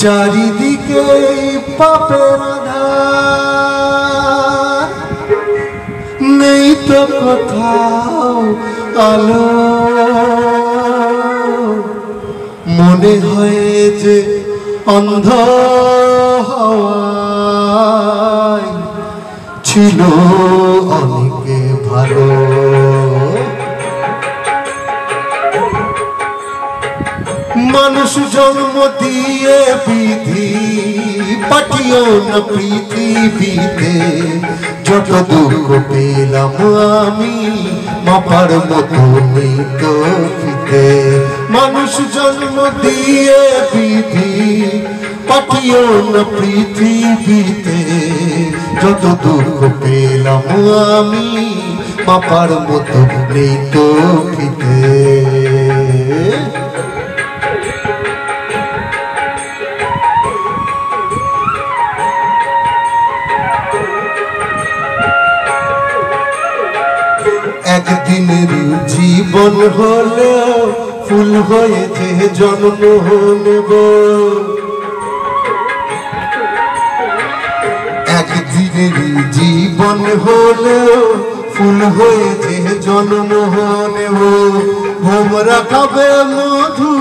চারিদিকে পাপের আধার, নেই তো কোথাও আলো। মনে হয় যে অন্ধ হওয়ায় ছিল অনেকে ভালো। মানুষ জন্ম দিয়ে বিধি পাঠিও না পৃথিবীতে, যত দুঃখ পেলাম আমি মাপার মতো নেই তো ফিতে। মানুষ জন্ম দিয়ে বিধি পাঠিও না পৃথিবীতে, যত দুঃখ পেলাম আমি মাপার মতো নেই তো ফিতে। একদিনের জীবন হলেও ফুল হয়েছে জন্ম নেব। একদিনের জীবন হলেও ফুল হয়েছে জন্ম নেব। ভোমরা খাবে মধু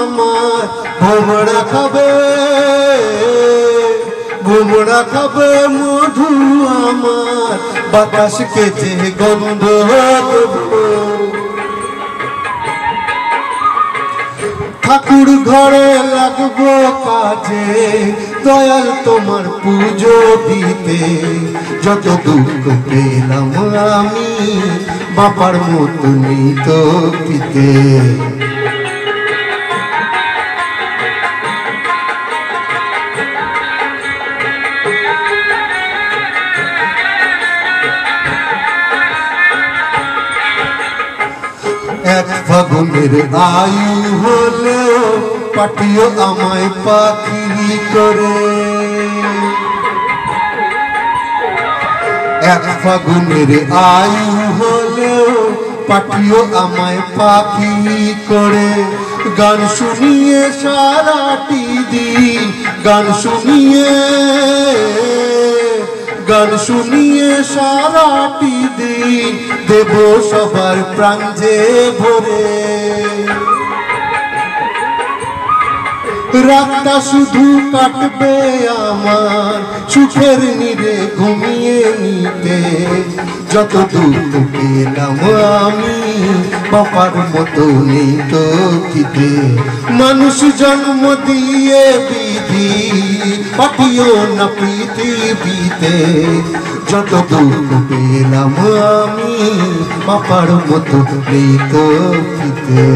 আমার, ভোমরা খাবে, ভোমরা খাবে মধু আমার, বাতাসকে যে গন্ধ দেব। ঠাকুর ঘরে লাগবো কাজে, দয়াল তোমার পুজো দিতে। যত দুঃখ পেলাম আমি বাবার মতো নেই তো পিতে। এক ফাগুনের আয়ু হলেও পাঠিও আমায় পাখি করে। এক ফাগুনের আয়ু হলেও পাঠিও আমায় পাখি করে। গান শুনিয়ে সারাটি দিন, গান শুনিয়ে, গান শুনিয়ে সারাটি দিন দেব সবার প্রাণ যে ভরে। রাতটা শুধু কাটবে আমার সুখের নীড়ে ঘুমিয়ে নিতে। যত দুঃখ পেলাম আমি বাবার মতো নেই তো খিদে। মানুষ জন্ম দিয়ে বিধি পাঠিও না পৃথিবীতে, যত দুঃখ পেলাম আমি বাবার মতো নেই তো খিদে।